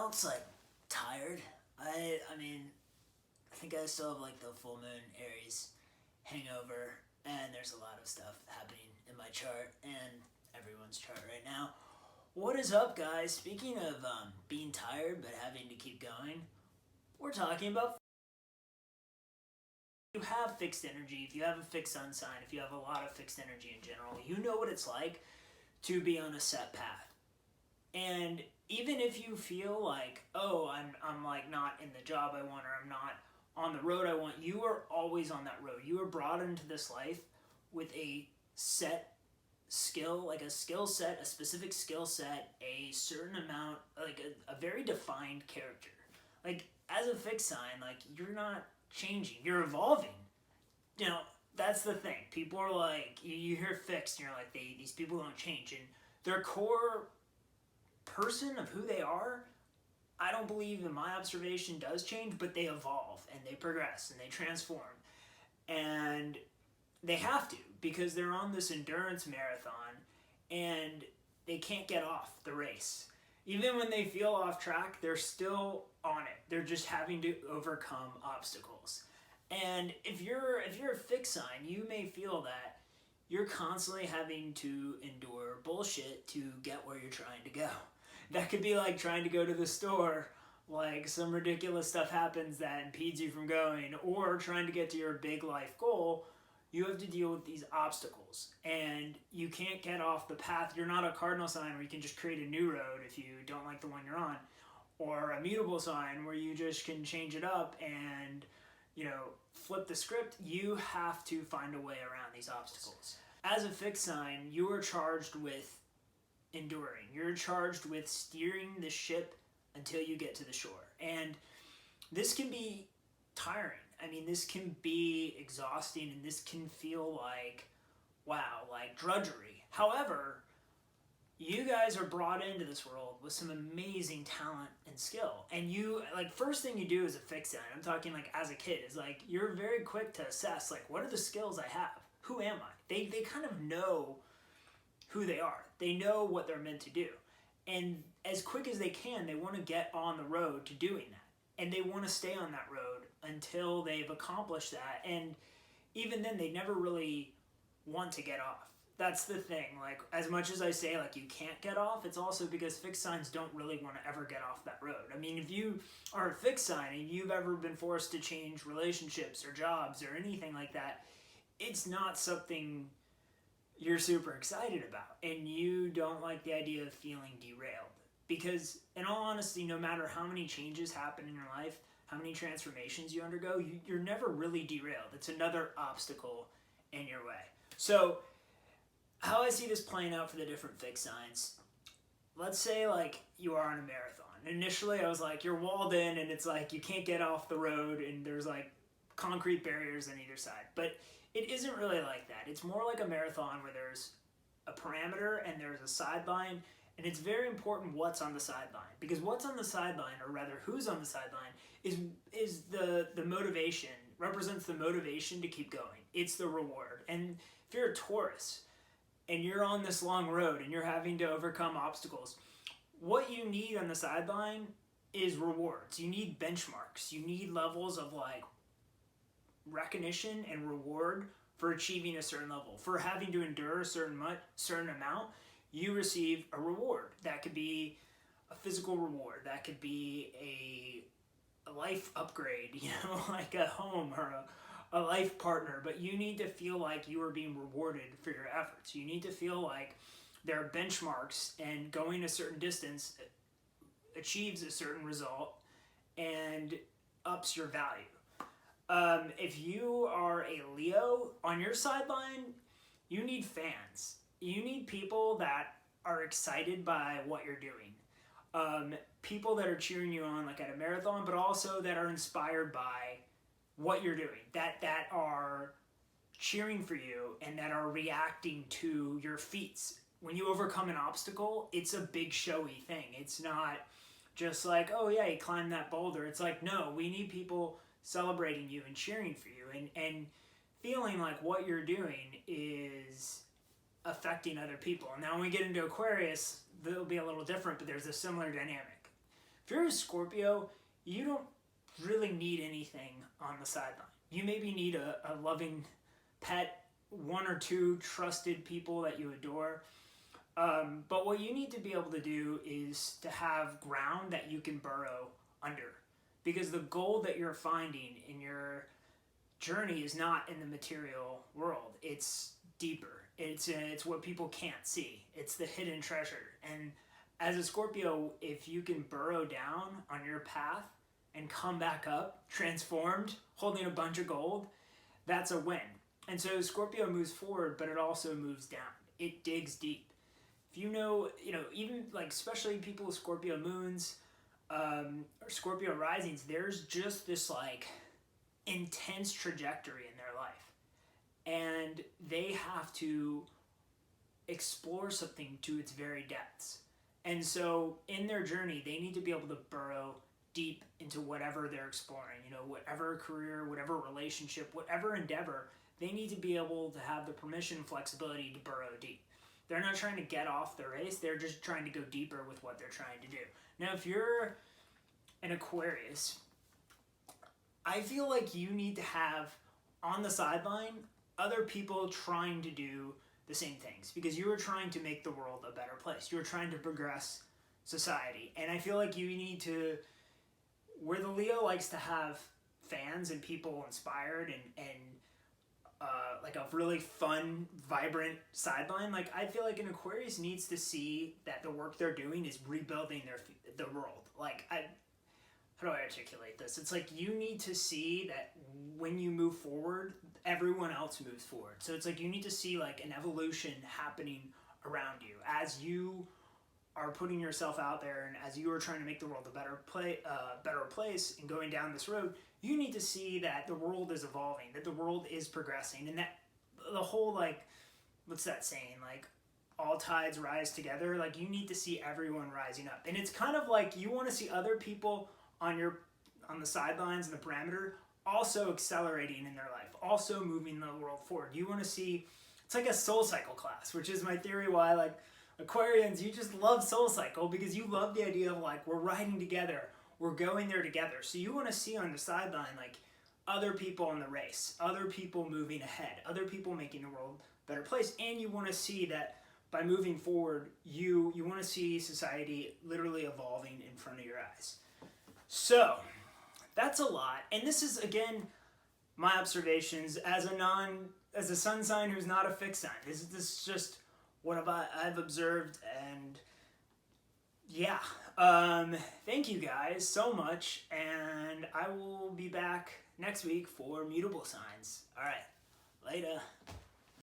it's like tired. I mean, I think I still have like the full moon Aries hangover, and there's a lot of stuff happening in my chart and everyone's chart right now. What is up, guys? Speaking of being tired but having to keep going, we're talking about if you have fixed energy, if you have a fixed sun sign, if you have a lot of fixed energy in general, you know what it's like to be on a set path. And even if you feel like, oh, I'm like not in the job I want, or I'm not on the road I want, you are always on that road. You are brought into this life with a set skill, like a skill set, a specific skill set, a certain amount, like a very defined character. Like as a fixed sign, like you're not changing, you're evolving. You know, that's the thing. People are like, you hear fixed and you're like, these people don't change. And their core person of who they are, I don't believe in my observation does change, but they evolve and they progress and they transform. And they have to, because they're on this endurance marathon and they can't get off the race. Even when they feel off track, they're still on it. They're just having to overcome obstacles. And if you're a fixed sign, you may feel that you're constantly having to endure bullshit to get where you're trying to go. That could be like trying to go to the store, like some ridiculous stuff happens that impedes you from going, or trying to get to your big life goal. You have to deal with these obstacles, and you can't get off the path. You're not a cardinal sign where you can just create a new road if you don't like the one you're on, or a mutable sign where you just can change it up and, you know, flip the script. You have to find a way around these obstacles. As a fixed sign, you are charged with enduring. You're charged with steering the ship until you get to the shore. And this can be tiring. I mean, this can be exhausting, and this can feel like, wow, like drudgery. However, you guys are brought into this world with some amazing talent and skill. And you, like, first thing you do as a fixed sign, I'm talking like as a kid, is like, you're very quick to assess, like, what are the skills I have? Who am I? They kind of know who they are. They know what they're meant to do. And as quick as they can, they want to get on the road to doing that. And they want to stay on that road until they've accomplished that. And even then, they never really want to get off. That's the thing. Like, as much as I say, like, you can't get off, it's also because fixed signs don't really want to ever get off that road. I mean, if you are a fixed sign and you've ever been forced to change relationships or jobs or anything like that, it's not something you're super excited about, and you don't like the idea of feeling derailed. Because in all honesty, no matter how many changes happen in your life, how many transformations you undergo, you're never really derailed. It's another obstacle in your way. So how I see this playing out for the different fixed signs, let's say like you are on a marathon. Initially I was like, you're walled in and it's like you can't get off the road and there's like concrete barriers on either side. But it isn't really like that. It's more like a marathon where there's a parameter and there's a sideline, and it's very important what's on the sideline, because what's on the sideline, or rather who's on the sideline, is the motivation, represents the motivation to keep going. It's the reward. And if you're a Taurus and you're on this long road and you're having to overcome obstacles, what you need on the sideline is rewards. You need benchmarks. You need levels of like recognition and reward for achieving a certain level. For having to endure a certain amount, you receive a reward. That could be a physical reward. That could be a life upgrade, you know, like a home or a life partner. But you need to feel like you are being rewarded for your efforts. You need to feel like there are benchmarks, and going a certain distance achieves a certain result and ups your value. If you are a Leo, on your sideline, you need fans. You need people that are excited by what you're doing. People that are cheering you on, like at a marathon, but also that are inspired by what you're doing, that are cheering for you and that are reacting to your feats. When you overcome an obstacle, it's a big showy thing. It's not just like, oh yeah, you climbed that boulder. It's like, no, we need people celebrating you and cheering for you and feeling like what you're doing is affecting other people. And now when we get into Aquarius, it'll be a little different, but there's a similar dynamic. If you're a Scorpio, you don't really need anything on the sideline. You maybe need a loving pet, one or two trusted people that you adore. But what you need to be able to do is to have ground that you can burrow under. Because the gold that you're finding in your journey is not in the material world. It's deeper. It's what people can't see. It's the hidden treasure. And as a Scorpio, if you can burrow down on your path and come back up, transformed, holding a bunch of gold, that's a win. And so Scorpio moves forward, but it also moves down. It digs deep. If you know, even like especially people with Scorpio moons or Scorpio risings, there's just this like intense trajectory in their life. And they have to explore something to its very depths. And so in their journey, they need to be able to burrow deep into whatever they're exploring, whatever career, whatever relationship, whatever endeavor, they need to be able to have the permission, flexibility to burrow deep. They're not trying to get off the race. They're just trying to go deeper with what they're trying to do. Now, if you're an Aquarius, I feel like you need to have on the sideline other people trying to do the same things because you are trying to make the world a better place. You're trying to progress society. And I feel like you need to, where the Leo likes to have fans and people inspired and like a really fun, vibrant sideline, like I feel like an Aquarius needs to see that the work they're doing is rebuilding the world. Like, how do I articulate this? It's like you need to see that when you move forward, everyone else moves forward. So it's like you need to see like an evolution happening around you as you are putting yourself out there and as you are trying to make the world a better place and going down this road. You need to see that the world is evolving, that the world is progressing, and that the whole, like, what's that saying? Like, all tides rise together. Like, you need to see everyone rising up. And it's kind of like you want to see other people on the sidelines and the parameter also accelerating in their life, also moving the world forward. You want to see, it's like a soul cycle class, which is my theory why, like, Aquarians, you just love soul cycle because you love the idea of, like, we're riding together. We're going there together. So you want to see on the sideline, like, other people in the race, other people moving ahead, other people making the world a better place. And you want to see that by moving forward, you want to see society literally evolving in front of your eyes. So that's a lot. And this is, again, my observations as a sun sign who's not a fixed sign. This is just what I've observed, and yeah. Thank you guys so much, and I will be back next week for mutable signs. All right, later.